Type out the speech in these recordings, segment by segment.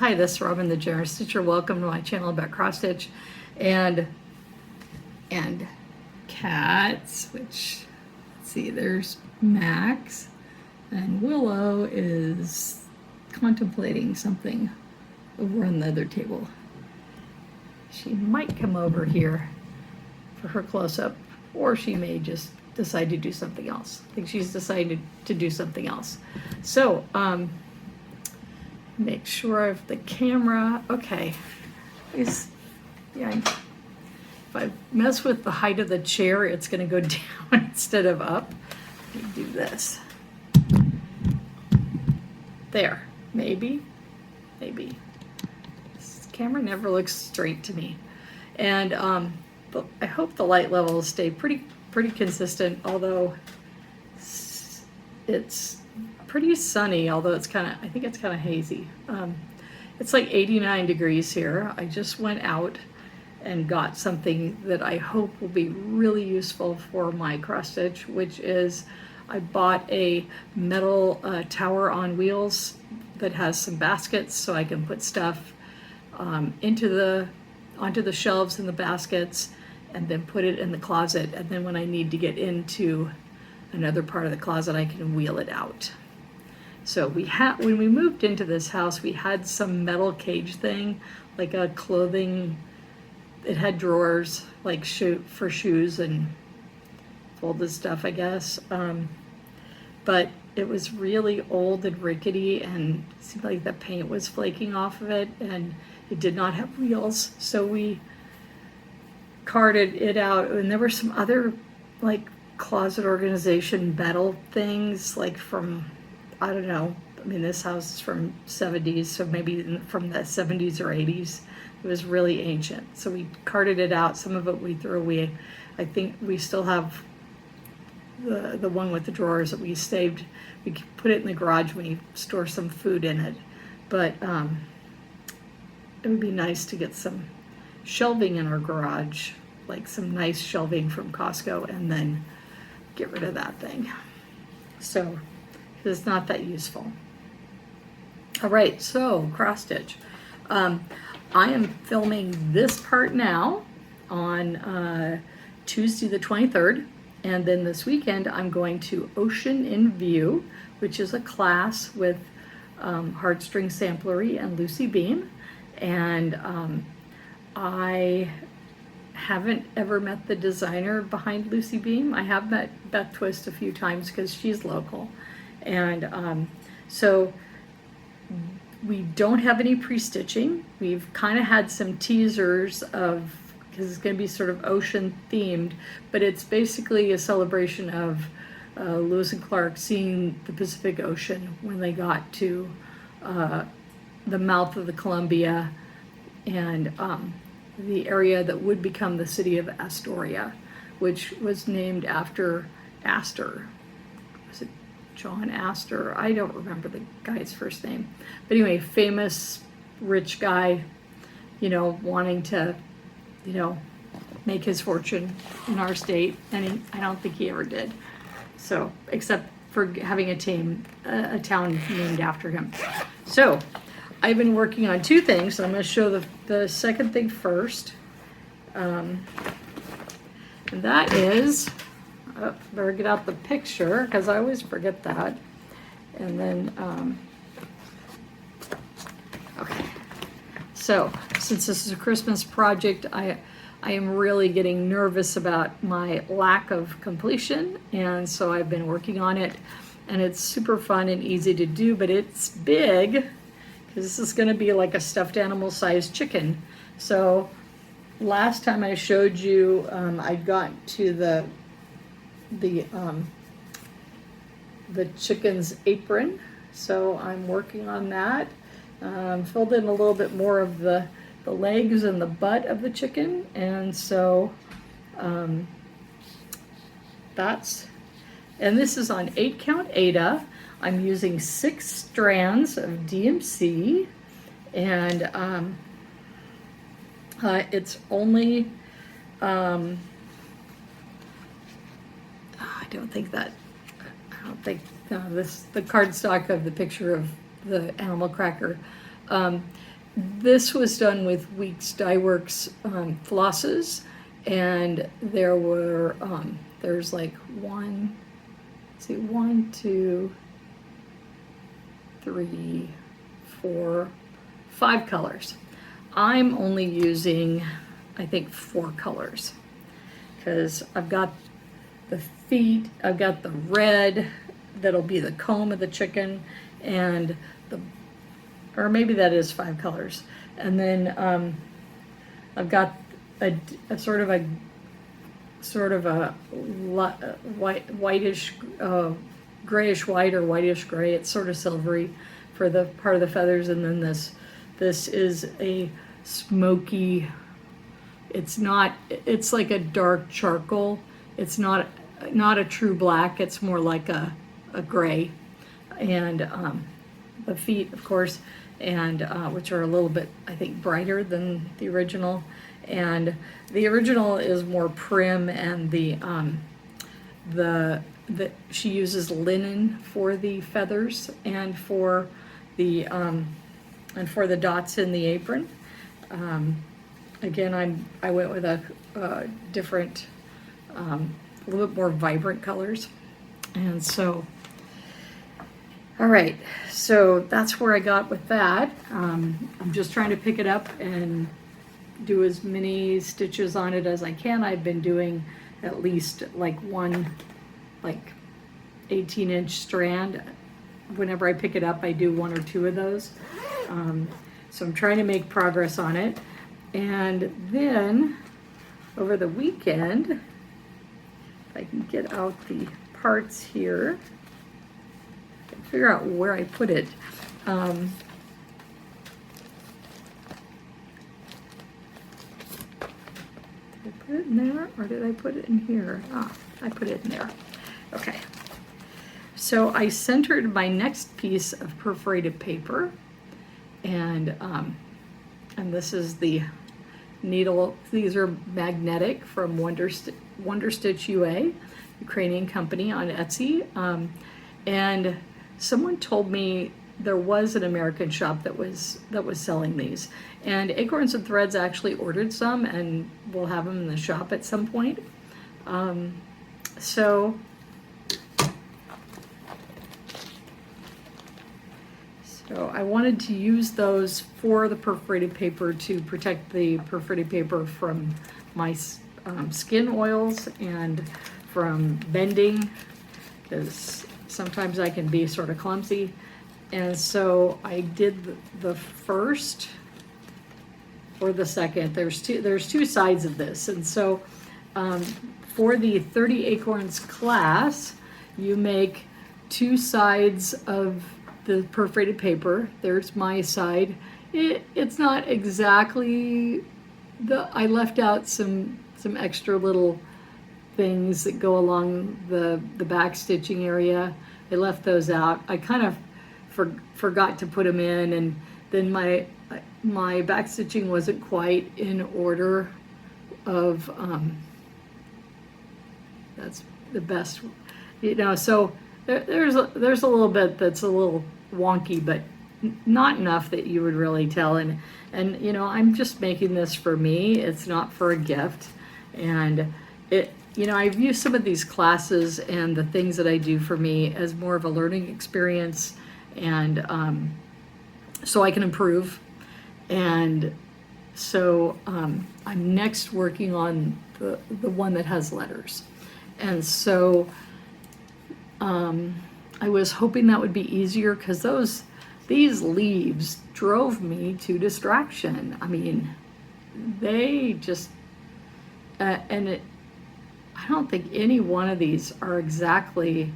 Hi, this is Robin the Generous Stitcher. Welcome to my channel about cross stitch and cats, which, let's see, there's Max, and Willow is contemplating something over on the other table. She might come over here for her close-up, or she may just decide to do something else. I think she's decided to do something else. So, make sure of the camera. Okay. Yeah, if I mess with the height of the chair, it's going to go down instead of up. Let me do this. There. Maybe. This camera never looks straight to me. And but I hope the light levels stay pretty consistent, although it's pretty sunny, although it's I think it's kind of hazy. It's like 89 degrees here. I just went out and got something that I hope will be really useful for my cross stitch, which is I bought a metal tower on wheels that has some baskets so I can put stuff onto the shelves in the baskets and then put it in the closet, and then when I need to get into another part of the closet, I can wheel it out. So when we moved into this house, we had some metal cage thing, like a clothing. It had drawers, like for shoes and folded stuff, I guess. But it was really old and rickety, and it seemed like the paint was flaking off of it, and it did not have wheels. So we carted it out, and there were some other like closet organization metal things, like from, I don't know, I mean, this house is from 70s, so maybe from the 70s or 80s. It was really ancient. So we carted it out. Some of it we threw away. I think we still have the one with the drawers that we saved. We put it in the garage when you store some food in it. But it would be nice to get some shelving in our garage, like some nice shelving from Costco, and then get rid of that thing. So it's not that useful. All right, so cross stitch. I am filming this part now on Tuesday the 23rd, and then this weekend I'm going to Ocean in View, which is a class with Heartstring Samplery and Lucy Beam, and I haven't ever met the designer behind Lucy Beam. I have met Beth Twist a few times because she's local. And so we don't have any pre-stitching. We've kind of had some teasers of, because it's going to be sort of ocean themed, but it's basically a celebration of Lewis and Clark seeing the Pacific Ocean when they got to the mouth of the Columbia and the area that would become the city of Astoria, which was named after Astor. Was it John Astor? I don't remember the guy's first name. But anyway, famous rich guy, wanting to, make his fortune in our state, and I don't think he ever did. So, except for having a town named after him. So, I've been working on two things. So I'm going to show the second thing first. And that is, better get out the picture because I always forget that. And then, okay. So since this is a Christmas project, I am really getting nervous about my lack of completion. And so I've been working on it, and it's super fun and easy to do, but it's big. Because this is going to be like a stuffed animal sized chicken. So last time I showed you, I got to the chicken's apron. So I'm working on that. Filled in a little bit more of the legs and the butt of the chicken. And so and this is on 8 count Aida. I'm using 6 strands of DMC, and it's only, I don't think the cardstock of the picture of the animal cracker This was done with Weeks Dye Works flosses, and there were there's like one, two, three, four, 5 colors. I'm only using, I think, 4 colors, because I've got the feet, I've got the red that'll be the comb of the chicken, and or maybe that is 5 colors, and then I've got a sort of a whitish, grayish white or whitish gray. It's sort of silvery for the part of the feathers, and then this is a smoky. It's like a dark charcoal. It's not a true black. It's more like a gray, and the feet, of course, and which are a little bit, I think, brighter than the original. And the original is more prim, and she uses linen for the feathers and for the dots in the apron. Again, I went with a different, a little bit more vibrant colors, and so. All right, so that's where I got with that. I'm just trying to pick it up and do as many stitches on it as I can. I've been doing at least like one 18-inch strand. Whenever I pick it up, I do 1 or 2 of those. So I'm trying to make progress on it. And then over the weekend, if I can get out the parts here, figure out where I put it. Did I put it in there, or did I put it in here? I put it in there. Okay. So I centered my next piece of perforated paper, and this is the needle. These are magnetic from Wonder Stitch UA, Ukrainian company on Etsy, and someone told me there was an American shop that was selling these, and Acorns and Threads actually ordered some, and we'll have them in the shop at some point. So I wanted to use those for the perforated paper to protect the perforated paper from my skin oils and from bending, because sometimes I can be sort of clumsy. And so I did the first or the second. There's two sides of this. And so for the 30 Acorns class, you make 2 sides of the perforated paper. There's my side. It's not exactly I left out some extra little things that go along the back stitching area. I left those out. I kind of forgot to put them in, and then my back stitching wasn't quite in order of that's the best, so there's a little bit that's a little wonky, but not enough that you would really tell. And I'm just making this for me. It's not for a gift. And I've used some of these classes and the things that I do for me as more of a learning experience, and so I can improve. And so I'm next working on the one that has letters. And so I was hoping that would be easier, because these leaves drove me to distraction. I mean, they just, I don't think any one of these are exactly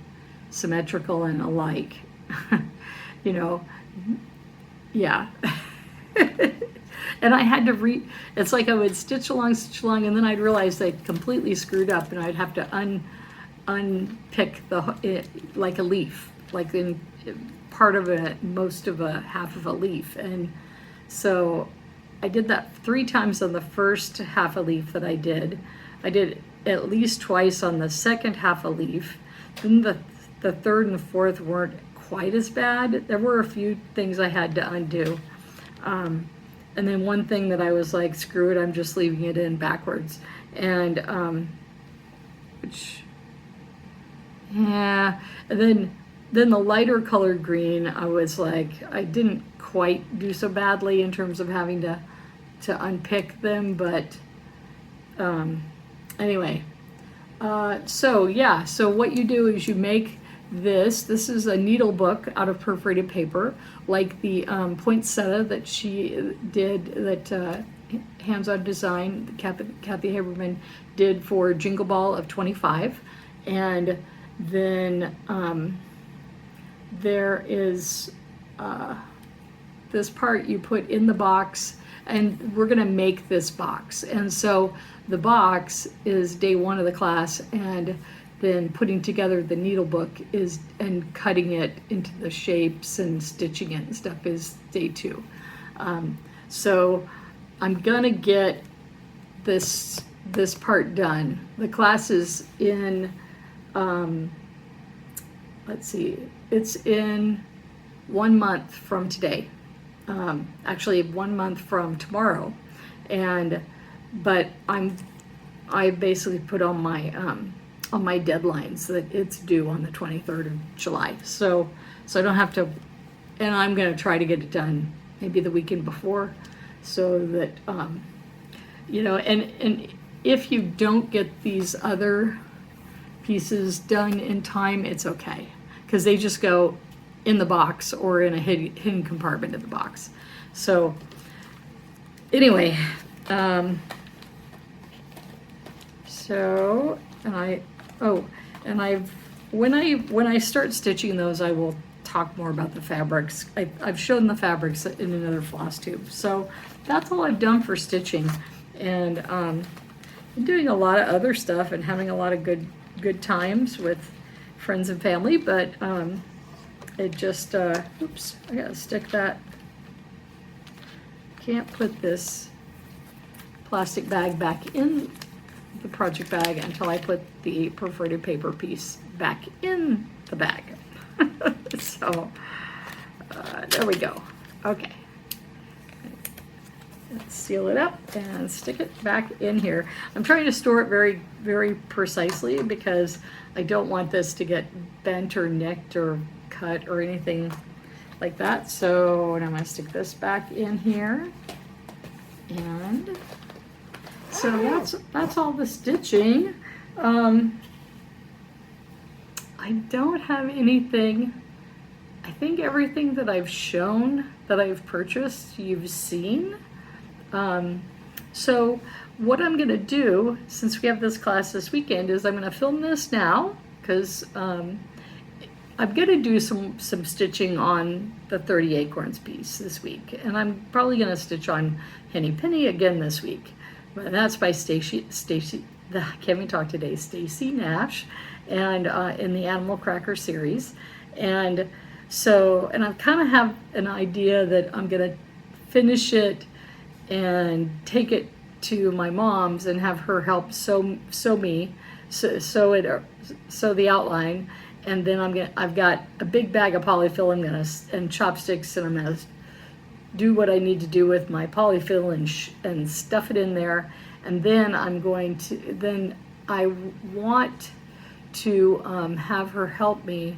symmetrical and alike. Yeah. And I had to it's like I would stitch along, and then I'd realize I'd completely screwed up, and I'd have to unpick like a leaf, like in part of most of a half of a leaf. And so I did that 3 times on the first half a leaf that I did. I did at least twice on the second half a leaf. Then the third and the fourth weren't quite as bad. There were a few things I had to undo. And then one thing that I was like, screw it, I'm just leaving it in backwards. And, yeah, and then the lighter colored green, I was like, I didn't quite do so badly in terms of having to unpick them, but anyway. So yeah, so what you do is you make this is a needle book out of perforated paper, like the poinsettia that she did, that hands-on design Kathy Haberman did for Jingle Ball of 25. And then there is this part you put in the box, and we're gonna make this box. And so the box is day one of the class, and then putting together the needle book and cutting it into the shapes and stitching it and stuff is day two. So I'm gonna get this part done. The class is in, let's see, it's in 1 month from today. Actually 1 month from tomorrow. But I basically put on my deadlines that it's due on the 23rd of July. So I don't have to, and I'm going to try to get it done maybe the weekend before, so that and if you don't get these other pieces done in time, it's okay, because they just go in the box or in a hidden compartment of the box. So anyway, when I start stitching those, I will talk more about the fabrics. I've shown the fabrics in another Flosstube. So that's all I've done for stitching, and I'm doing a lot of other stuff and having a lot of good times with friends and family. But it just oops, I gotta stick that. Can't put this plastic bag back in the project bag until I put the perforated paper piece back in the bag. So there we go. Okay, let's seal it up and stick it back in here. I'm trying to store it very, very precisely, because I don't want this to get bent or nicked or cut or anything like that. So I'm going to stick this back in here, and so that's all the stitching. I don't have anything. I think everything that I've shown, that I've purchased, you've seen. So what I'm going to do, since we have this class this weekend, is I'm going to film this now, because I'm going to do some stitching on the 30 Acorns piece this week, and I'm probably going to stitch on Henny Penny again this week. But that's by Stacy. I can't even talk today. Stacy Nash, and in the Animal Cracker series, and I kind of have an idea that I'm going to finish it and take it to my mom's and have her help sew the outline. And then I've got a big bag of polyfill and chopsticks, and I'm gonna do what I need to do with my polyfill and stuff it in there. And then I want to have her help me.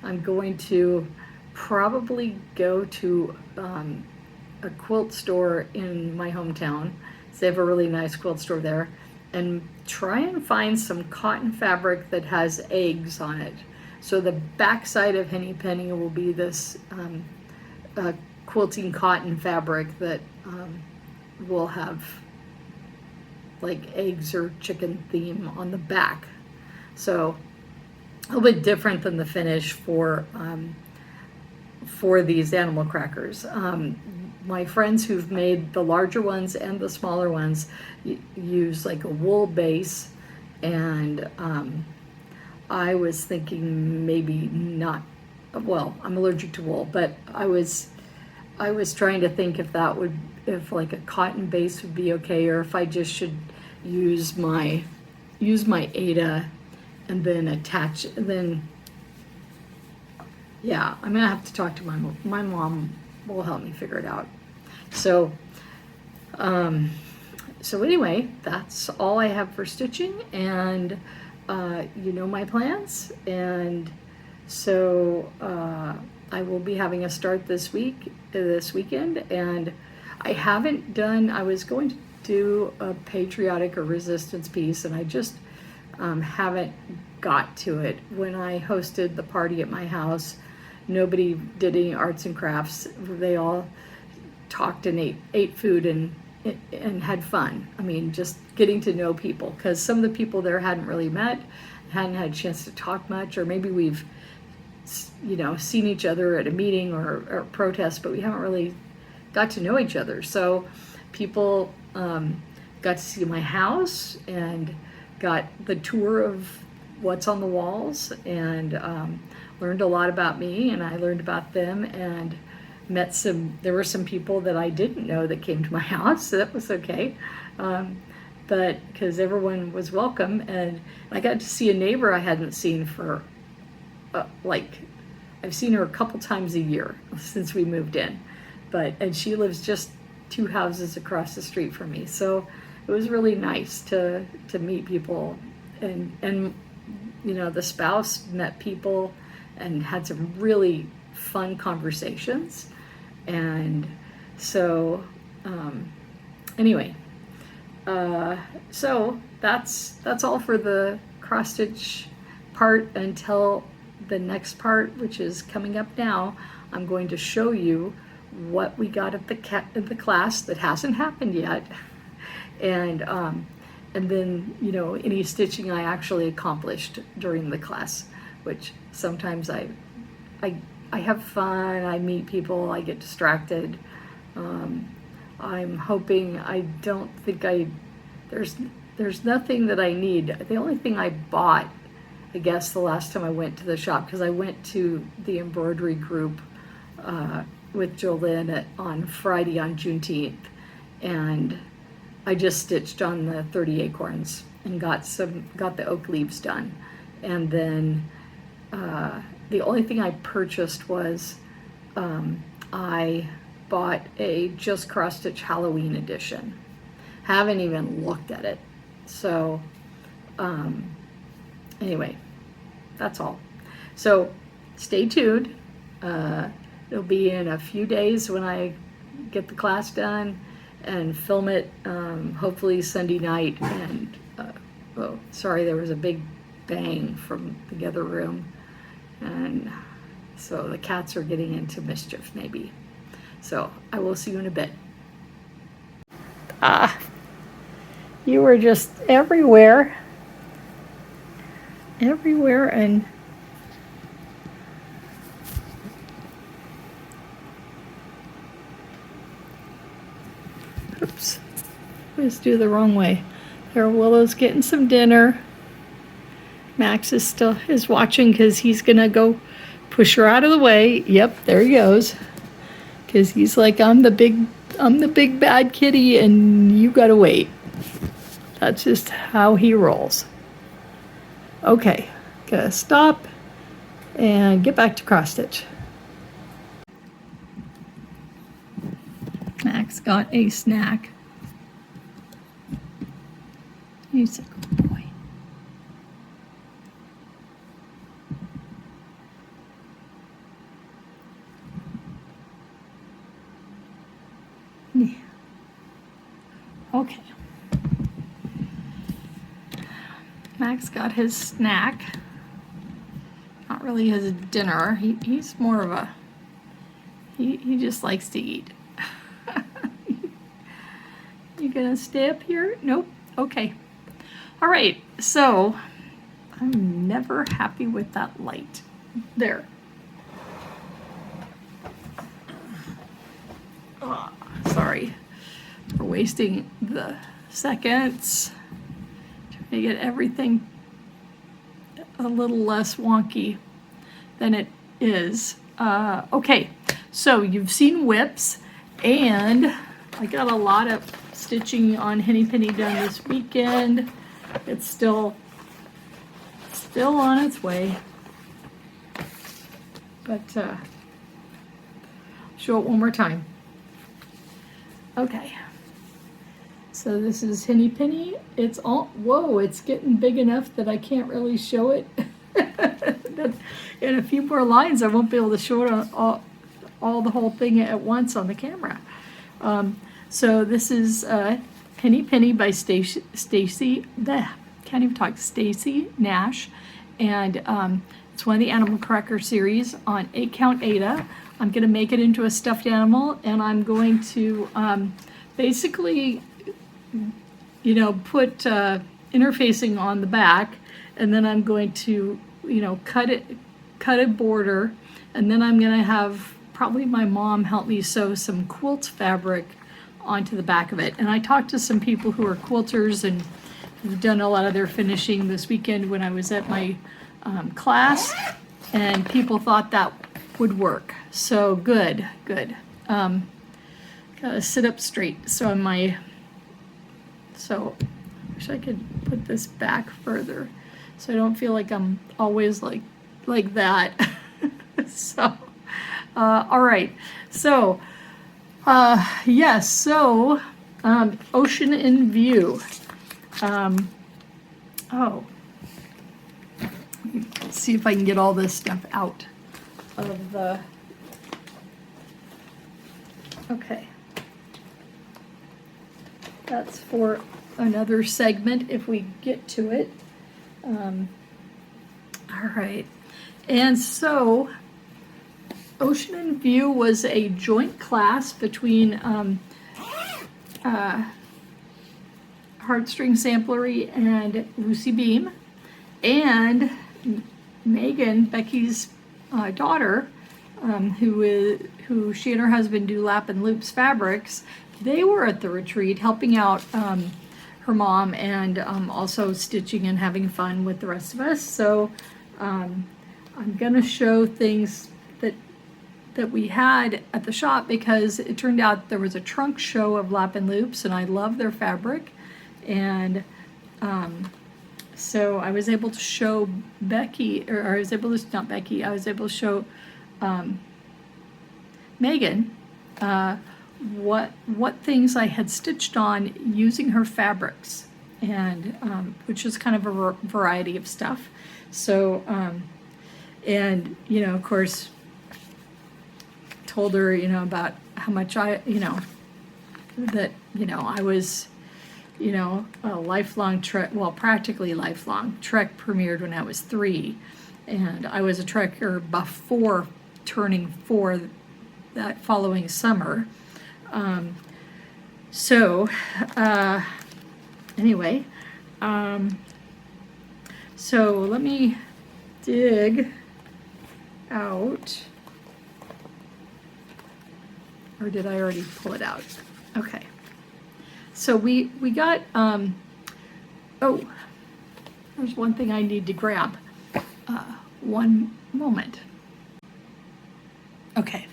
I'm going to probably go to a quilt store in my hometown. So they have a really nice quilt store there, and try and find some cotton fabric that has eggs on it. So the backside of Henny Penny will be this quilting cotton fabric that will have like eggs or chicken theme on the back. So a little bit different than the finish for these animal crackers. My friends who've made the larger ones and the smaller ones use like a wool base, and I was thinking maybe not. Well, I'm allergic to wool, but I was trying to think if like a cotton base would be okay, or if I just should use my Ada and then attach. Then yeah, I'm gonna have to talk to my mom. My mom will help me figure it out. So, so anyway, that's all I have for stitching, and you know my plans, and so I will be having a start this weekend, and I haven't done, I was going to do a patriotic or resistance piece, and I just haven't got to it. When I hosted the party at my house, nobody did any arts and crafts. They all talked and ate food and had fun. I mean, just getting to know people, because some of the people there hadn't really met, hadn't had a chance to talk much, or maybe we've, you know, seen each other at a meeting or protest, but we haven't really got to know each other. So people got to see my house and got the tour of what's on the walls, and learned a lot about me, and I learned about them, and there were some people that I didn't know that came to my house, so that was okay. But because everyone was welcome, and I got to see a neighbor I hadn't seen for I've seen her a couple times a year since we moved in, and she lives just 2 houses across the street from me. So it was really nice to meet people, and you know, the spouse met people and had some really fun conversations. And so anyway, so that's all for the cross stitch part until the next part, which is coming up now. I'm going to show you what we got at the class that hasn't happened yet, and then, you know, any stitching I actually accomplished during the class, which sometimes I have fun, I meet people, I get distracted. I'm hoping, there's nothing that I need. The only thing I bought, I guess, the last time I went to the shop, because I went to the embroidery group with Jolynn on Friday on Juneteenth, and I just stitched on the 30 acorns and got the oak leaves done. And then the only thing I purchased was I bought a Just Cross Stitch Halloween edition. Haven't even looked at it. So anyway, that's all. So stay tuned. It'll be in a few days when I get the class done and film it, hopefully Sunday night. And oh, sorry, there was a big bang from the other room, and so the cats are getting into mischief maybe. So I will see you in a bit. You were just everywhere, and oops, let's do the wrong way. There, Willow's getting some dinner. Max is watching because he's gonna go push her out of the way. Yep, there he goes. Because he's like, I'm the big bad kitty, and you gotta wait. That's just how he rolls. Okay, gotta stop and get back to cross stitch. Max got a snack. He's a good boy. Yeah. Okay. Max got his snack. Not really his dinner. He's more of a, he just likes to eat. You gonna stay up here? Nope. Okay. All right. So I'm never happy with that light. There. Oh, sorry for wasting the seconds. Trying to get everything a little less wonky than it is. Okay, so you've seen whips, and I got a lot of stitching on Henny Penny done this weekend. It's still on its way, but show it one more time. Okay. So this is Henny Penny. It's all, whoa, it's getting big enough that I can't really show it. In a few more lines, I won't be able to show it on all the whole thing at once on the camera. So this is Henny Penny by Stacy, can't even talk, Stacy Nash. And it's one of the Animal Cracker series on 8-count Ada. I'm going to make it into a stuffed animal, and I'm going to basically, you know, put interfacing on the back, and then I'm going to, you know, cut a border, and then I'm going to have probably my mom help me sew some quilt fabric onto the back of it. And I talked to some people who are quilters and who've done a lot of their finishing this weekend when I was at my class, and people thought that would work. So good. Gotta sit up straight. So I wish I could put this back further so I don't feel like I'm always like that. So, all right. So, yes. So, ocean in view. Oh, let's see if I can get all this stuff out of the. Okay. That's for another segment if we get to it. All right. And so, Ocean in View was a joint class between Heartstring Samplery and Lucy Beam, and Megan, Becky's daughter, who she and her husband do Lap and Loops fabrics. They were at the retreat helping out her mom, and also stitching and having fun with the rest of us. So I'm gonna show things that we had at the shop, because it turned out there was a trunk show of Lap and Loops, and I love their fabric. And so I was able to show Becky, or I was able to, not Becky, I was able to show Megan what things I had stitched on using her fabrics, and which is kind of a variety of stuff. So, and, you know, of course, told her, you know, about how much I, you know, that, you know, I was, you know, a lifelong Trek, well, practically lifelong. Trek premiered when I was 3, and I was a Trekker before turning 4 that following summer. Anyway, so let me dig out, or did I already pull it out? Okay. So we got, oh, there's one thing I need to grab. One moment. Okay.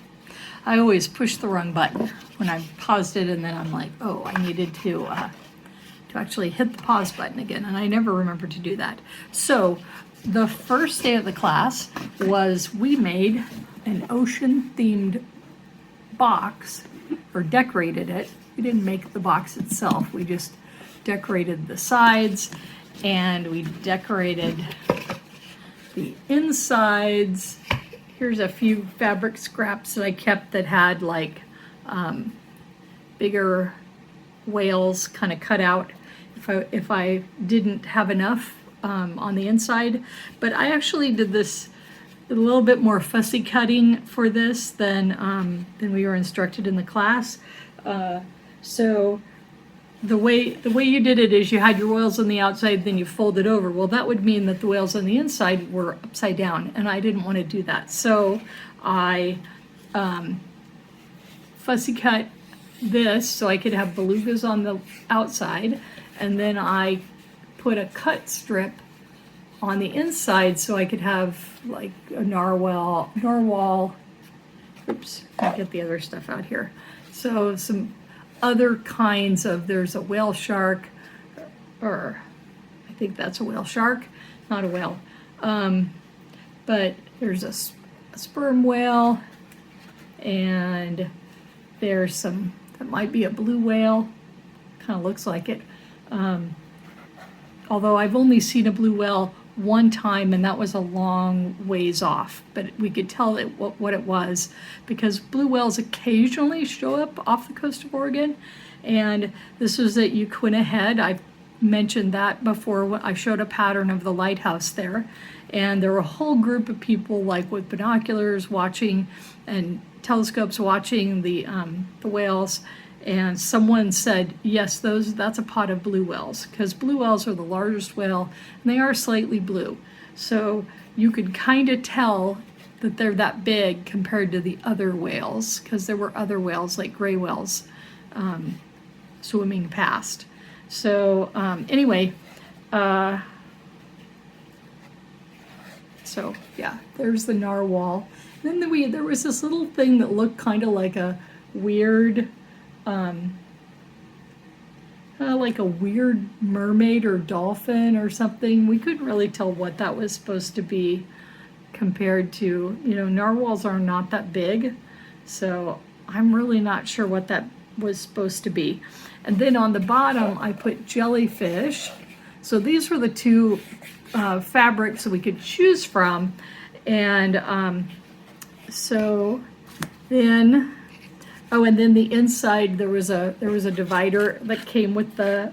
I always push the wrong button when I paused it, and then I'm like, oh, I needed to actually hit the pause button again, and I never remember to do that. So the first day of the class was we made an ocean-themed box, or decorated it. We didn't make the box itself. We just decorated the sides, and we decorated the insides. Here's a few fabric scraps that I kept that had like bigger whales kind of cut out if I didn't have enough on the inside. But I actually did this a little bit more fussy cutting for this than we were instructed in the class. So the way you did it is you had your whales on the outside, then you fold it over. Well, that would mean that the whales on the inside were upside down, and I didn't want to do that. So I fussy cut this so I could have belugas on the outside, and then I put a cut strip on the inside so I could have like a narwhal, oops, I'll get the other stuff out here. So some other kinds of, there's a whale shark, or I think that's a whale shark, not a whale. But there's a sperm whale, and there's some It might be a blue whale, kind of looks like it. Although I've only seen a blue whale one time, and that was a long ways off, but we could tell what it was because blue whales occasionally show up off the coast of Oregon. And this was at Uquinna Head. I've mentioned that before when I showed a pattern of the lighthouse there. And there were a whole group of people, like with binoculars watching and telescopes watching the whales. And someone said, yes, that's a pod of blue whales, because blue whales are the largest whale, and they are slightly blue. So you could kind of tell that they're that big compared to the other whales, because there were other whales like gray whales swimming past. So anyway, so yeah, there's the narwhal. And then there was this little thing that looked kind of like a weird, like a weird mermaid or dolphin or something. We couldn't really tell what that was supposed to be compared to, narwhals are not that big. So I'm really not sure what that was supposed to be. And then on the bottom, I put jellyfish. So these were the two fabrics that we could choose from. And so then, and then the inside there was a divider that came with the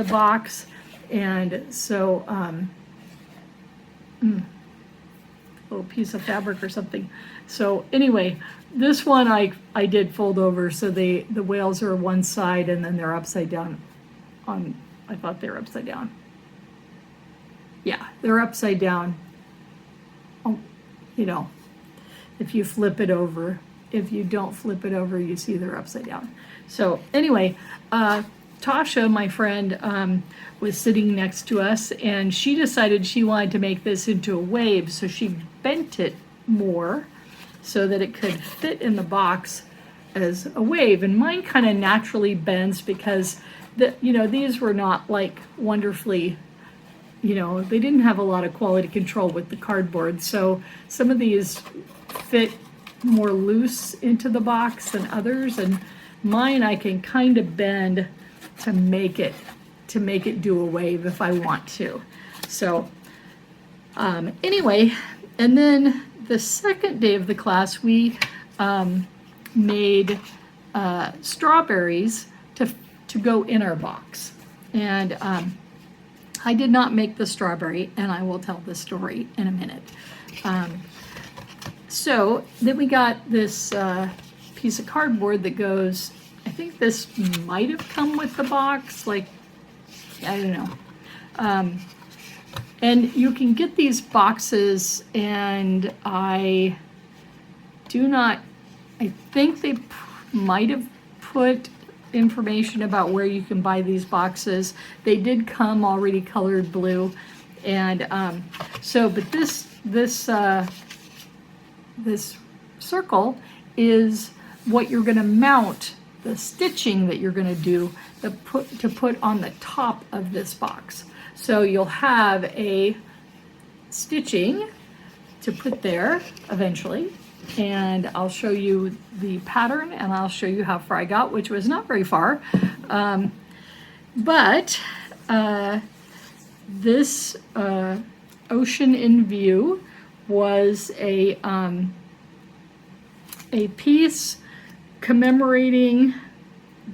box, and so a little piece of fabric or something. So anyway, this one I did fold over, so the whales are one side and then they're upside down. I thought they were upside down. Yeah, they're upside down. Oh, if you flip it over. If you don't flip it over, you see they're upside down. So anyway, Tasha, my friend, was sitting next to us, and she decided she wanted to make this into a wave, so she bent it more so that it could fit in the box as a wave. And mine kind of naturally bends because these were not like wonderfully, they didn't have a lot of quality control with the cardboard. So some of these fit more loose into the box than others, and mine I can kind of bend to make it do a wave if I want to. So anyway, and then the second day of the class we made strawberries to go in our box. And I did not make the strawberry, and I will tell the story in a minute. So then we got this piece of cardboard that goes, I think this might have come with the box, like, I don't know. And you can get these boxes, and I think they might have put information about where you can buy these boxes. They did come already colored blue. And but this circle is what you're going to mount, the stitching that you're going to do to put on the top of this box. So you'll have a stitching to put there eventually, and I'll show you the pattern, and I'll show you how far I got, which was not very far. This Ocean in View was a piece commemorating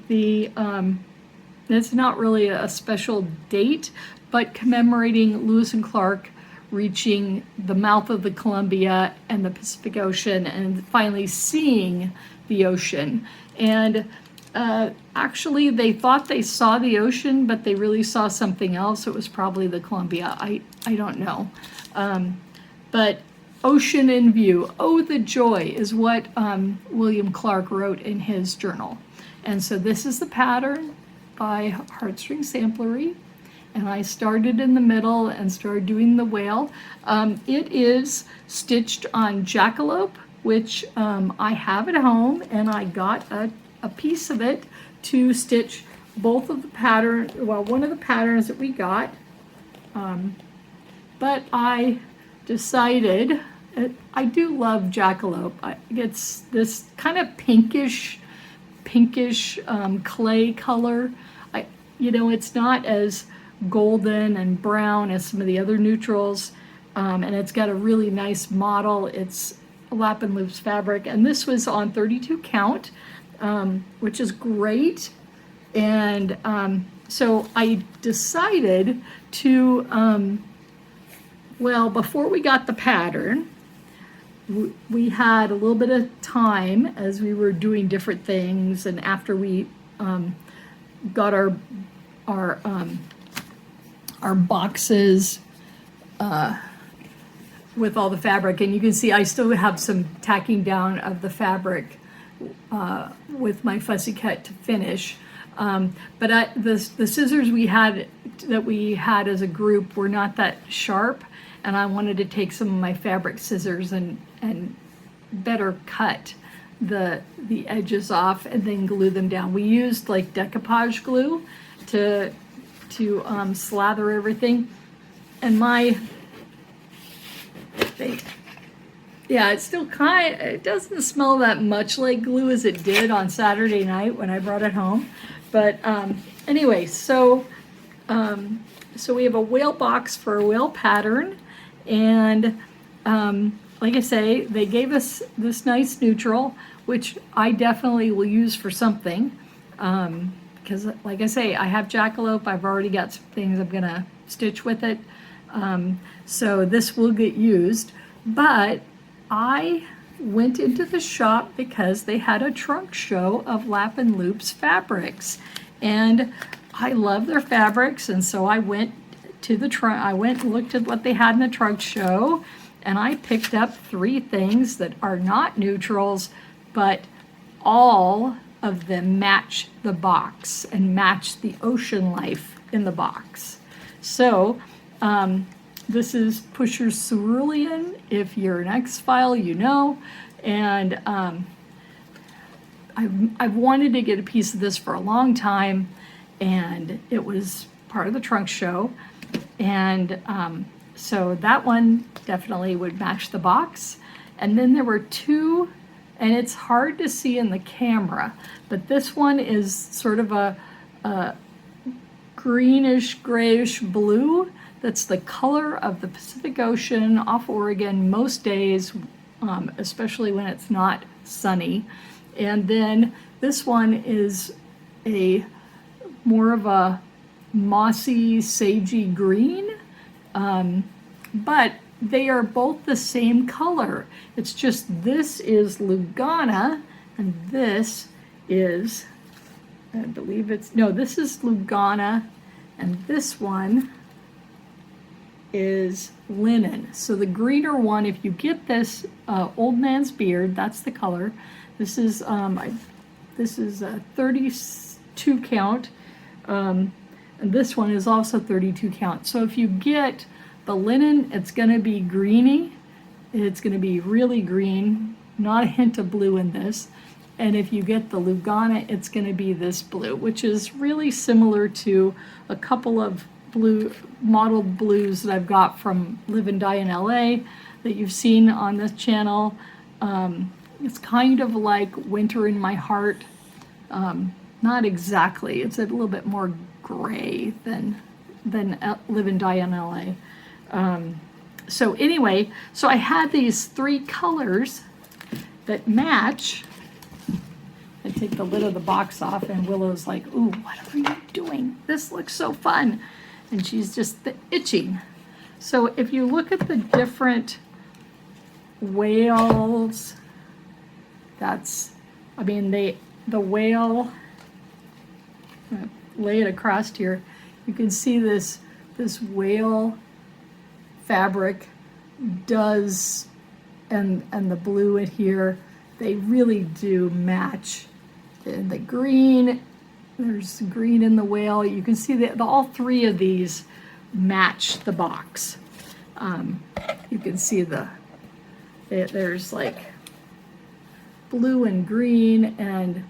the, it's not really a special date, but commemorating Lewis and Clark reaching the mouth of the Columbia and the Pacific Ocean and finally seeing the ocean. And actually they thought they saw the ocean, but they really saw something else. It was probably the Columbia. I don't know. But Ocean in View, oh, the joy, is what William Clark wrote in his journal. And so this is the pattern by Heartstring Samplery. And I started in the middle and started doing the whale. It is stitched on jackalope, which I have at home, and I got a piece of it to stitch both of the pattern, well, one of the patterns that we got. But I decided, I do love jackalope. It's this kind of pinkish pinkish clay color. It's not as golden and brown as some of the other neutrals, and it's got a really nice model. It's Lap and Loops fabric, and this was on 32 count, which is great. And so I decided to, well, before we got the pattern, we had a little bit of time as we were doing different things, and after we got our boxes with all the fabric, and you can see I still have some tacking down of the fabric with my fussy cut to finish. But the scissors that we had as a group were not that sharp, and I wanted to take some of my fabric scissors and better cut the edges off and then glue them down. We used like decoupage glue to slather everything, and it's still it doesn't smell that much like glue as it did on Saturday night when I brought it home. But anyway, so we have a whale box for a whale pattern, and like I say, they gave us this nice neutral, which I definitely will use for something, because like I say, I have jackalope. I've already got some things I'm gonna stitch with it, so this will get used. But I went into the shop because they had a trunk show of Lap and Loops fabrics, and I love their fabrics, and so I went to the trunk. I went and looked at what they had in the trunk show, and I picked up 3 things that are not neutrals, but all of them match the box and match the ocean life in the box. So this is Pusher Cerulean. If you're an X-File, you know. And I've wanted to get a piece of this for a long time, and it was part of the trunk show. And so that one definitely would match the box. And then there were 2, and it's hard to see in the camera, but this one is sort of a greenish, grayish blue. That's the color of the Pacific Ocean off Oregon most days, especially when it's not sunny. And then this one is a more of a mossy, sagey green, but they are both the same color. It's just this is Lugana, and this is, I believe this is Lugana, and this one is linen. So the greener one, if you get this Old Man's Beard, that's the color. This is a 32 count, and this one is also 32 count. So if you get the linen, it's going to be greeny. It's going to be really green, not a hint of blue in this. And if you get the Lugana, it's going to be this blue, which is really similar to a couple of modeled blues that I've got from Live and Die in LA that you've seen on this channel. It's kind of like Winter in My Heart. Not exactly. It's a little bit more gray than Live and Die in LA. So anyway, so I had these 3 colors that match. I take the lid of the box off, and Willow's like, "Ooh, what are you doing? This looks so fun." And she's just itching. So if you look at the different whales, the whale, lay it across here, you can see this whale fabric does, and the blue in here, they really do match. And the green, there's green in the whale. You can see that all 3 of these match the box. You can see there's like blue and green, and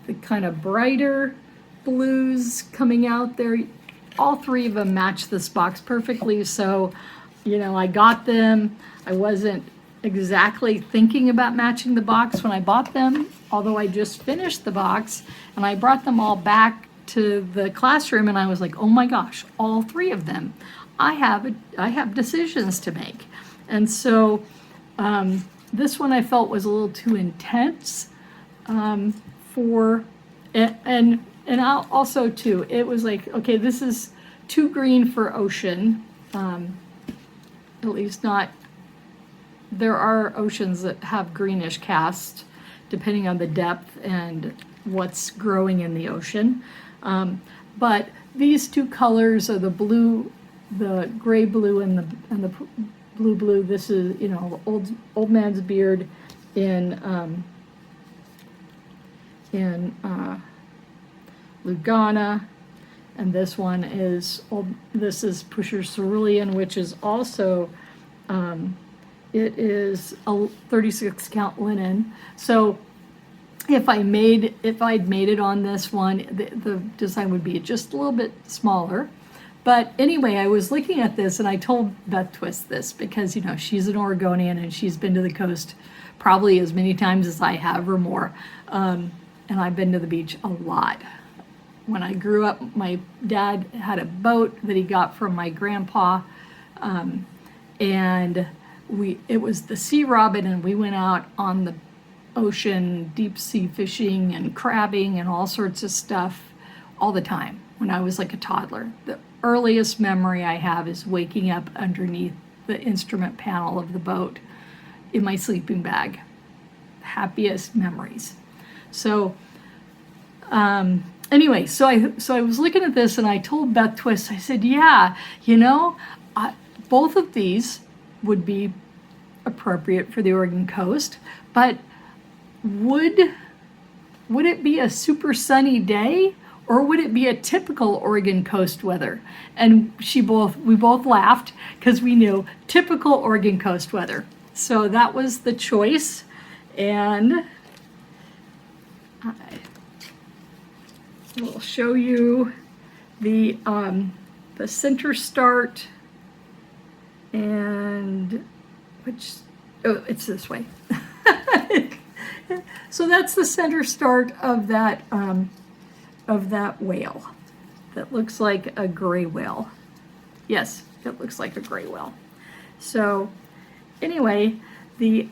the kind of brighter blues coming out there. All 3 of them match this box perfectly. So, I got them. I wasn't exactly thinking about matching the box when I bought them, although I just finished the box and I brought them all back to the classroom and I was like, oh my gosh, all three of them. I have decisions to make. And so this one I felt was a little too intense for, and I'll also too, it was like, okay, this is too green for ocean, at least not, there are oceans that have greenish cast depending on the depth and what's growing in the ocean. But these two colors are the blue, the gray blue and the blue. This is, you know, old man's beard in Lugana, and this one is this is Pusher Cerulean, which is also it is a 36 count linen. So if I'd made it on this one, the design would be just a little bit smaller. But anyway, I was looking at this and I told Beth Twist this because, you know, she's an Oregonian and she's been to the coast probably as many times as I have or more. And I've been to the beach a lot. When I grew up, my dad had a boat that he got from my grandpa. And it was the Sea Robin, and we went out on the ocean, deep sea fishing and crabbing and all sorts of stuff all the time when I was like a toddler. The earliest memory I have is waking up underneath the instrument panel of the boat in my sleeping bag. Happiest memories. So anyway, so I was looking at this and I told Beth Twist, I said, yeah, you know, both of these would be appropriate for the Oregon coast, but would it be a super sunny day or would it be a typical Oregon coast weather? And we both laughed because we knew typical Oregon coast weather. So that was the choice, and I will show you the center start, and it's this way. So that's the center start of that whale that looks like a gray whale. Yes, it looks like a gray whale. So anyway, the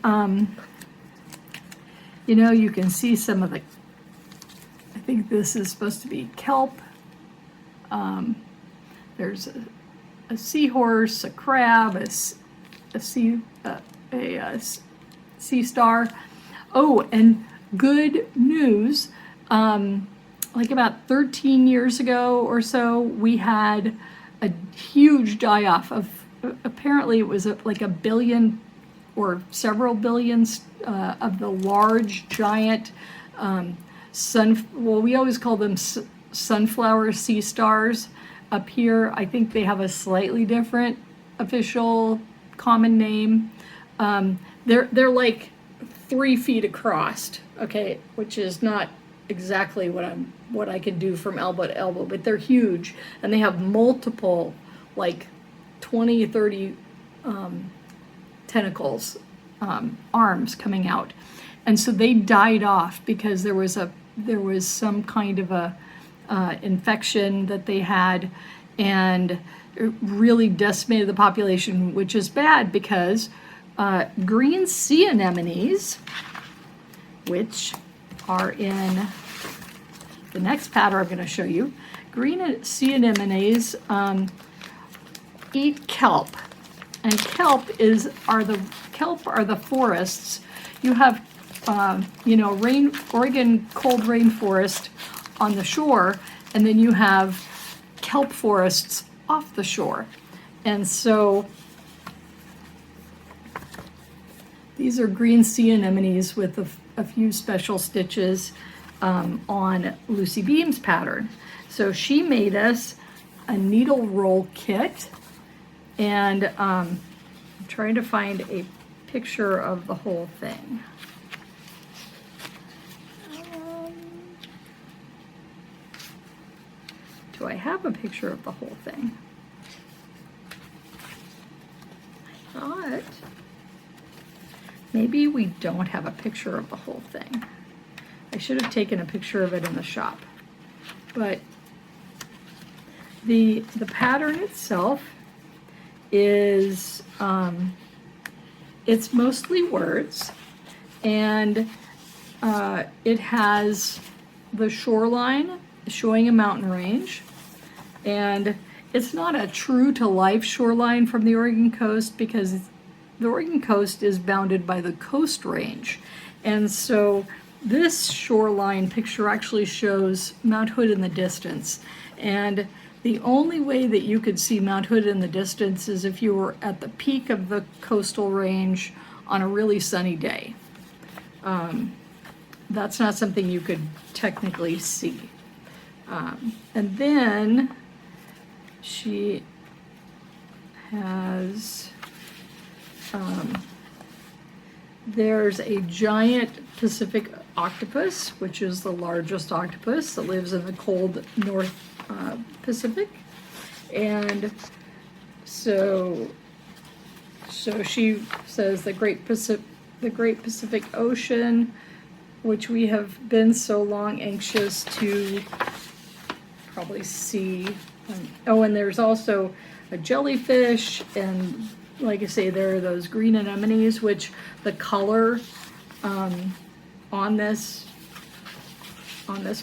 you know, you can see some of the, I think this is supposed to be kelp. There's a seahorse, a crab, a sea star. Oh, and good news, like about 13 years ago or so, we had a huge die-off of, apparently it was like 1 billion or several billions of the large, giant well, we always call them sunflower sea stars. Up here, I think they have a slightly different official common name. They're like 3 feet across, okay, which is not exactly what I can do from elbow to elbow, but they're huge and they have multiple, like 20, 30 tentacles, arms coming out. And so they died off because there was some kind of a infection that they had, and it really decimated the population, which is bad because green sea anemones, which are in the next pattern I'm going to show you, green sea anemones eat kelp, and kelp are the forests. You have you know, Oregon cold rainforest on the shore, and then you have kelp forests off the shore. And so these are green sea anemones with a few special stitches on Lucy Beam's pattern. So she made us a needle roll kit, and I'm trying to find a picture of the whole thing. Do I have a picture of the whole thing? I thought Maybe we don't have a picture of the whole thing. I should have taken a picture of it in the shop. But the pattern itself is, it's mostly words, and it has the shoreline showing a mountain range, and it's not a true to life shoreline from the Oregon coast, because the Oregon coast is bounded by the Coast Range. And so this shoreline picture actually shows Mount Hood in the distance. And the only way that you could see Mount Hood in the distance is if you were at the peak of the coastal range on a really sunny day. That's not something you could technically see. And then she has, there's a giant Pacific octopus, which is the largest octopus that lives in the cold North Pacific. And so she says the Great Pacific Ocean, which we have been so long anxious to probably see. Oh, and there's also a jellyfish, and like I say, there are those green anemones, which the color on this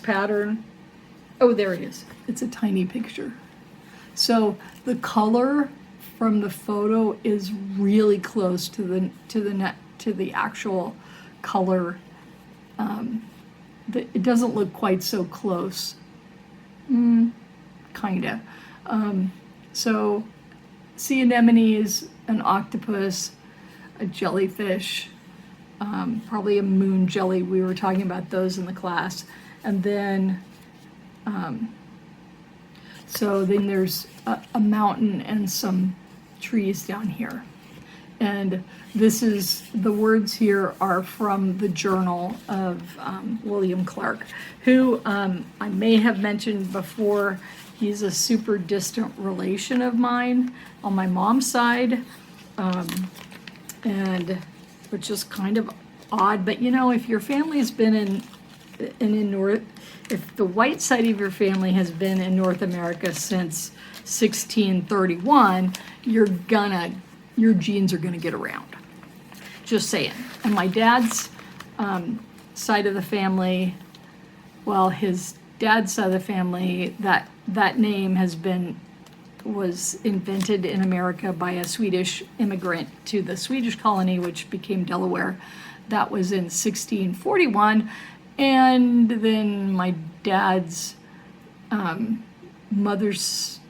pattern, oh, there it is. It's a tiny picture. So the color from the photo is really close to the actual color. It doesn't look quite so close. Kinda. So sea anemones, an octopus, a jellyfish, probably a moon jelly. We were talking about those in the class. And then, so then there's a mountain and some trees down here. And this is, the words here are from the journal of William Clark, who I may have mentioned before. He's a super distant relation of mine on my mom's side, and which is kind of odd. But you know, if your family has been if the white side of your family has been in North America since 1631, your genes are gonna get around. Just saying. And my dad's side of the family, well, his dad's side of the family, that name was invented in America by a Swedish immigrant to the Swedish colony, which became Delaware. That was in 1641. And then my dad's mother's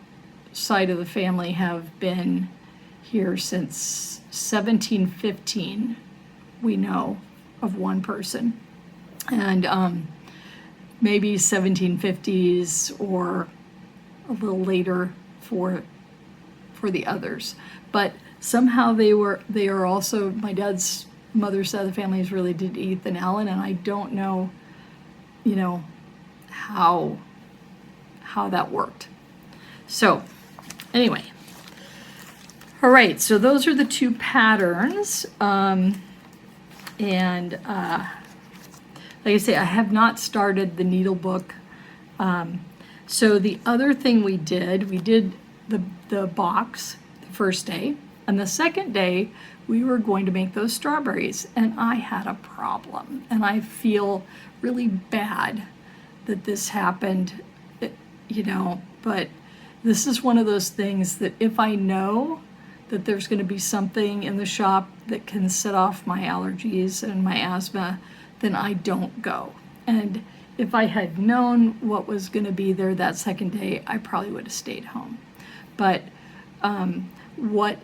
side of the family have been here since 1715, we know of one person. And maybe 1750s or a little later for the others. But somehow they are also, my dad's mother's side of the family is related to Ethan Allen, and I don't know, how that worked. So anyway, all right, so those are the two patterns. And like I say, I have not started the needle book. So the other thing we did the box the first day, and the second day we were going to make those strawberries, and I had a problem, and I feel really bad that this happened, but this is one of those things that if I know that there's going to be something in the shop that can set off my allergies and my asthma, then I don't go. And if I had known what was going to be there that second day, I probably would have stayed home. But what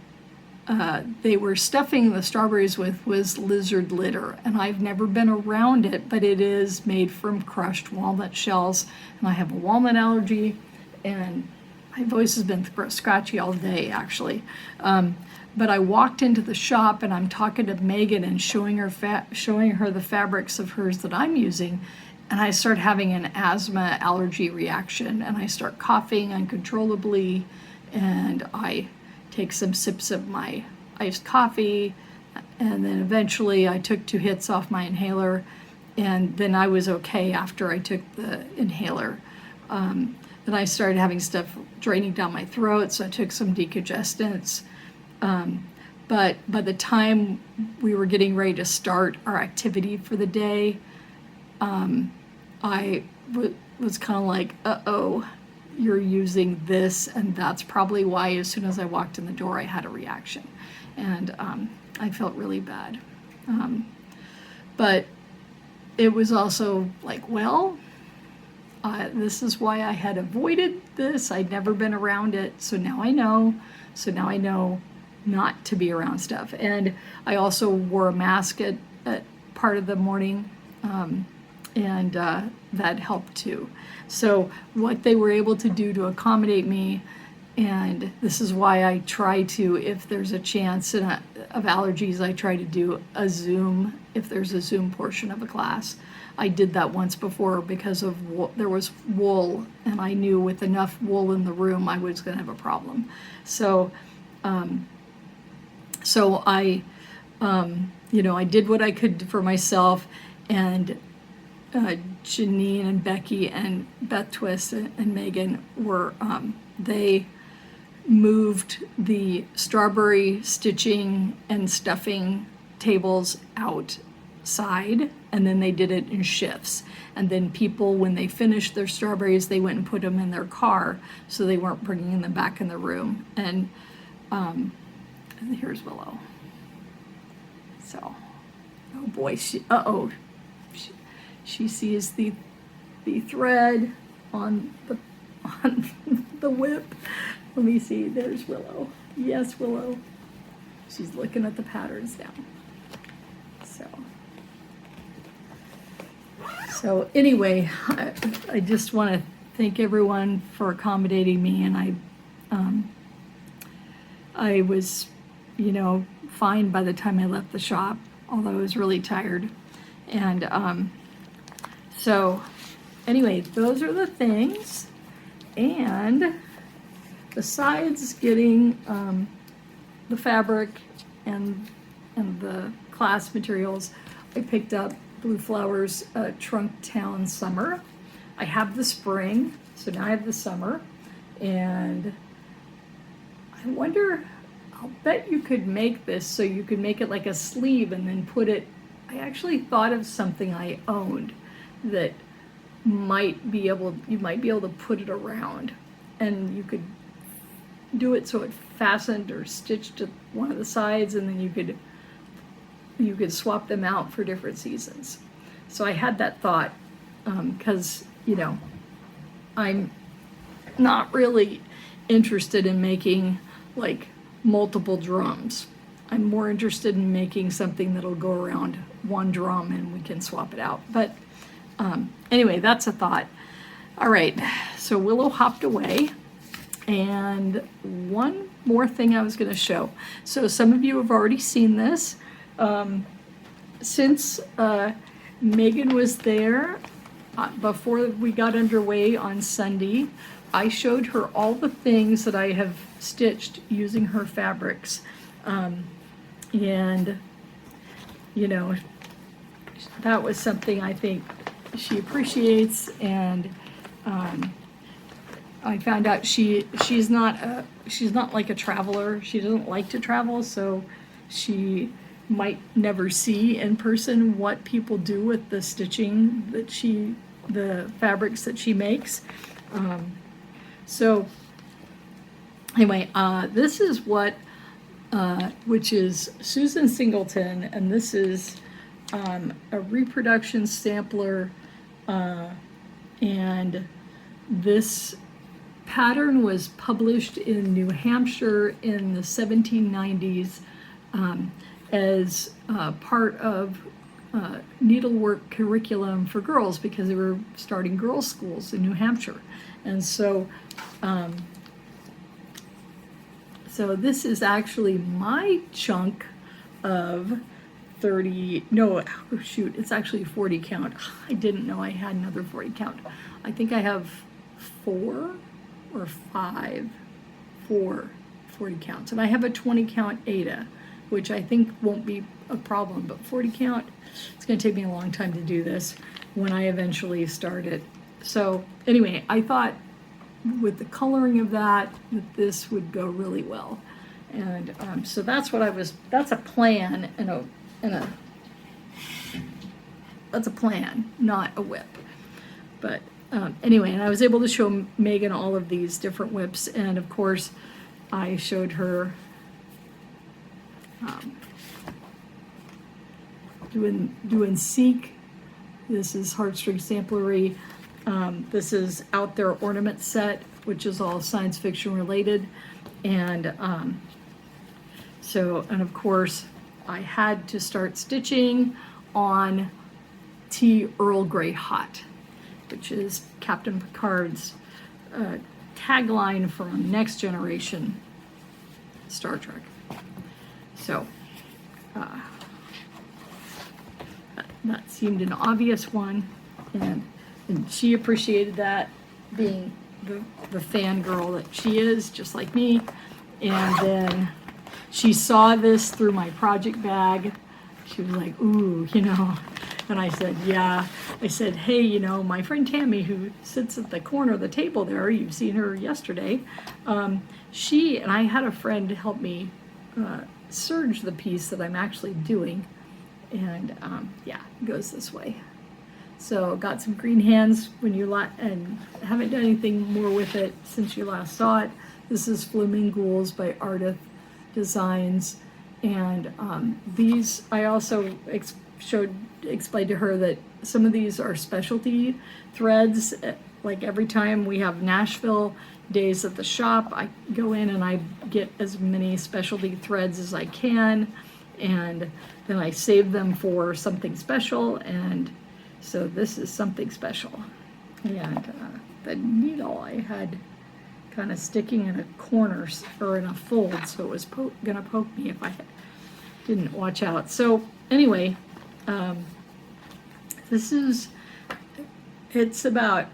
they were stuffing the strawberries with was lizard litter, and I've never been around it, but it is made from crushed walnut shells, and I have a walnut allergy, and my voice has been scratchy all day, actually. But I walked into the shop, and I'm talking to Megan and showing her the fabrics of hers that I'm using, and I start having an asthma allergy reaction, and I start coughing uncontrollably, and I take some sips of my iced coffee, and then eventually I took 2 hits off my inhaler, and then I was okay after I took the inhaler. Then I started having stuff draining down my throat, so I took some decongestants. But by the time we were getting ready to start our activity for the day, I was kind of like, uh-oh, you're using this, and that's probably why as soon as I walked in the door I had a reaction, and I felt really bad. But it was also like, well, this is why I had avoided this. I'd never been around it, so now I know. So now I know not to be around stuff. And I also wore a mask at part of the morning, and that helped too. So what they were able to do to accommodate me, and this is why I try to, if there's a chance of allergies, I try to do a Zoom, if there's a Zoom portion of a class. I did that once before because of there was wool, and I knew with enough wool in the room I was going to have a problem. So I, I did what I could for myself, and Janine and Becky and Beth Twist and Megan were, they moved the strawberry stitching and stuffing tables outside, and then they did it in shifts. And then people, when they finished their strawberries, they went and put them in their car, so they weren't bringing them back in the room. And here's Willow. So, oh boy, she sees the thread on the whip. Let me see, there's Willow. Yes, Willow. She's looking at the patterns now. So anyway, I just want to thank everyone for accommodating me, and I was, fine by the time I left the shop, although I was really tired. And so anyway, those are the things. And besides getting the fabric and the class materials, I picked up Blue Flowers Trunk Town Summer. I have the spring, so now I have the summer. And I wonder, I'll bet you could make this so you could make it like a sleeve and then put it, I actually thought of something I owned that you might be able to put it around, and you could do it so it fastened or stitched to one of the sides, and then you could swap them out for different seasons. So I had that thought because, I'm not really interested in making like multiple drums. I'm more interested in making something that'll go around one drum and we can swap it out. But anyway, that's a thought. All right, so Willow hopped away. And one more thing I was going to show. So some of you have already seen this. Since Megan was there before we got underway on Sunday, I showed her all the things that I have stitched using her fabrics. And, that was something I think she appreciates. And I found out she's not like a traveler. She doesn't like to travel, so she might never see in person what people do with the stitching that the fabrics that she makes. So anyway, this is what, which is Susan Singleton, and this is a reproduction sampler, and this pattern was published in New Hampshire in the 1790s as part of needlework curriculum for girls, because they were starting girls' schools in New Hampshire. And so so this is actually my chunk of 30, no, oh shoot, it's actually 40 count. I didn't know I had another 40 count. I think I have 4 or 5 for 40 counts. And I have a 20 count Ada which I think won't be a problem, but 40 count, it's going to take me a long time to do this when I eventually start it. So anyway, I thought with the coloring of that this would go really well. And so that's a plan that's a plan, not a whip. But anyway, and I was able to show Megan all of these different whips, and of course I showed her doing Seek. This is Heartstring Samplery. This is Out There Ornament Set, which is all science fiction related. And and of course, I had to start stitching on Tea Earl Grey Hot, which is Captain Picard's tagline from Next Generation Star Trek. So that seemed an obvious one, and she appreciated that, being the fangirl that she is, just like me. And then she saw this through my project bag. She was like, ooh, you know. And I said, yeah. I said, hey, you know, my friend Tammy, who sits at the corner of the table there, you've seen her yesterday, she and I had a friend help me serge the piece that I'm actually doing. And yeah, it goes this way. So got some green hands when you and haven't done anything more with it since you last saw it. This is Flamingools by Ardith Designs. And these, I also explained to her that some of these are specialty threads. Like every time we have Nashville days at the shop, I go in and I get as many specialty threads as I can, and then I save them for something special. And so this is something special. And the needle I had kind of sticking in a corner or in a fold, so it was gonna poke me if I didn't watch out. So anyway, it's about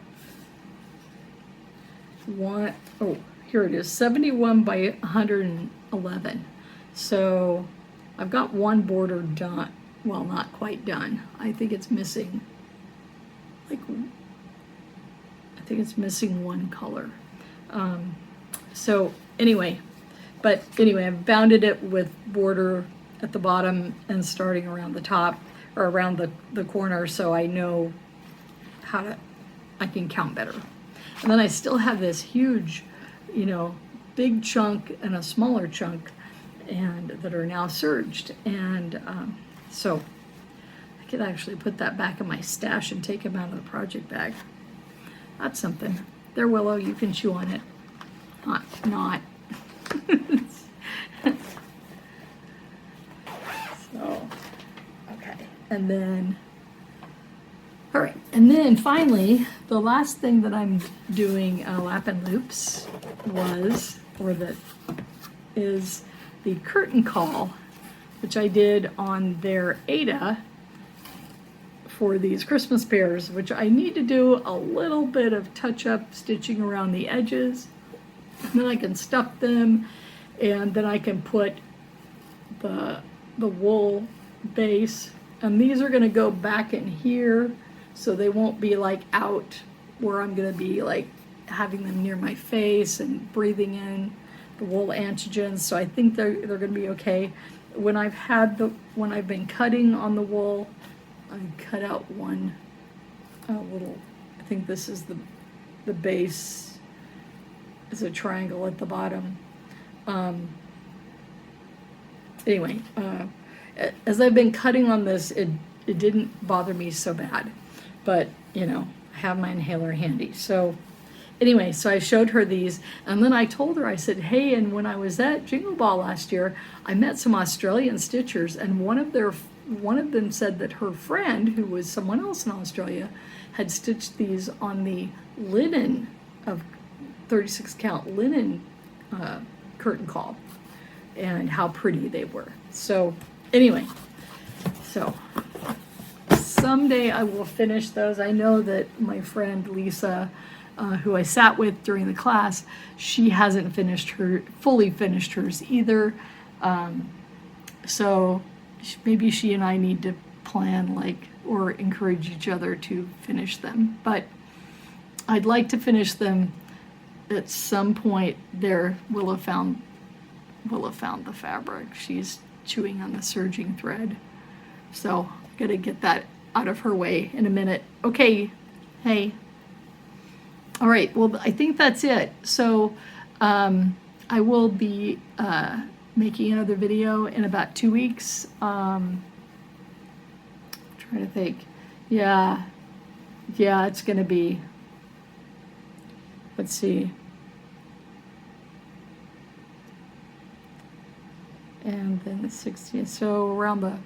here it is, 71 by 111. So I've got one border done, well, not quite done. I think it's missing, one color. So anyway, I've bounded it with border at the bottom and starting around the top, or around the corner, so I know I can count better. And then I still have this huge, you know, big chunk and a smaller chunk, and that are now serged. And so I could actually put that back in my stash and take them out of the project bag. That's something. There, Willow, you can chew on it. Not. So, okay. And then, all right. And then finally, the last thing that I'm doing lap and loops is the curtain call, which I did on their Ada for these Christmas pears, which I need to do a little bit of touch-up stitching around the edges. And then I can stuff them, and then I can put the wool base, and these are going to go back in here, so they won't be like out where I'm going to be like having them near my face and breathing in the wool antigens. So I think they're going to be okay. When I've been cutting on the wool, I cut out one little, I think this is the base is a triangle at the bottom. Anyway, as I've been cutting on this, it didn't bother me so bad, but you know, I have my inhaler handy. So anyway, so I showed her these, and then I told her, I said, hey, and when I was at Jingle Ball last year, I met some Australian stitchers, and one of them said that her friend, who was someone else in Australia, had stitched these on the linen of 36 count linen curtain call, and how pretty they were. So anyway, so someday I will finish those. I know that my friend Lisa, who I sat with during the class, she hasn't fully finished hers either. So maybe she and I need to plan, like, or encourage each other to finish them. But I'd like to finish them at some point. There, Willow found the fabric. She's chewing on the serging thread. So gotta get that out of her way in a minute. Okay, hey. All right, well, I think that's it. So I will be making another video in about 2 weeks. Trying to think. Yeah, it's gonna be, let's see. And then the 16th, so around the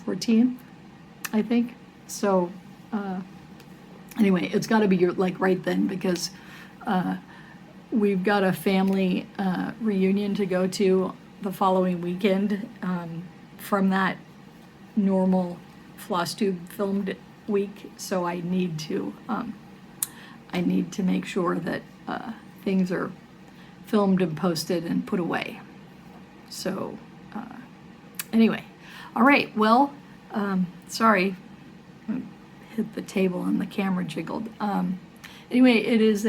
14th, I think. So anyway, it's got to be like right then, because we've got a family reunion to go to the following weekend from that normal Flosstube filmed week. So I need to make sure that things are filmed and posted and put away. So anyway, all right, well, sorry, I hit the table and the camera jiggled. Anyway, it is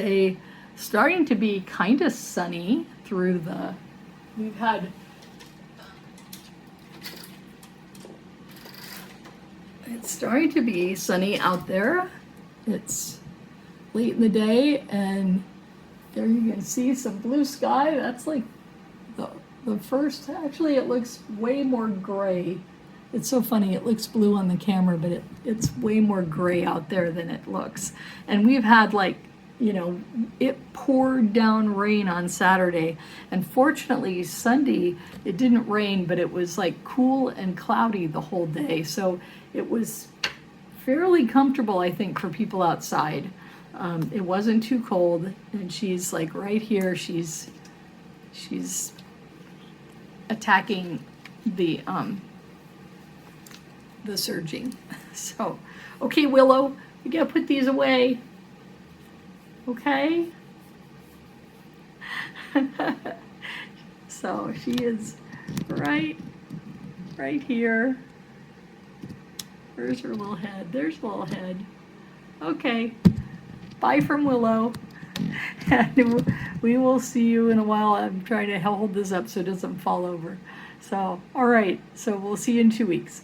starting to be kind of sunny through we've had, it's starting to be sunny out there. It's late in the day, and there you can see some blue sky. That's like the first, actually it looks way more gray. It's so funny, it looks blue on the camera, but it's way more gray out there than it looks. And we've had, like, you know, it poured down rain on Saturday, and fortunately Sunday it didn't rain, but it was like cool and cloudy the whole day. So it was fairly comfortable, I think, for people outside. It wasn't too cold, and she's like right here, she's attacking the serging. So, okay, Willow, we gotta put these away. Okay? So she is right here. Where's her little head? There's the little head. Okay. Bye from Willow. And we will see you in a while. I'm trying to hold this up so it doesn't fall over. So, all right. So we'll see you in 2 weeks.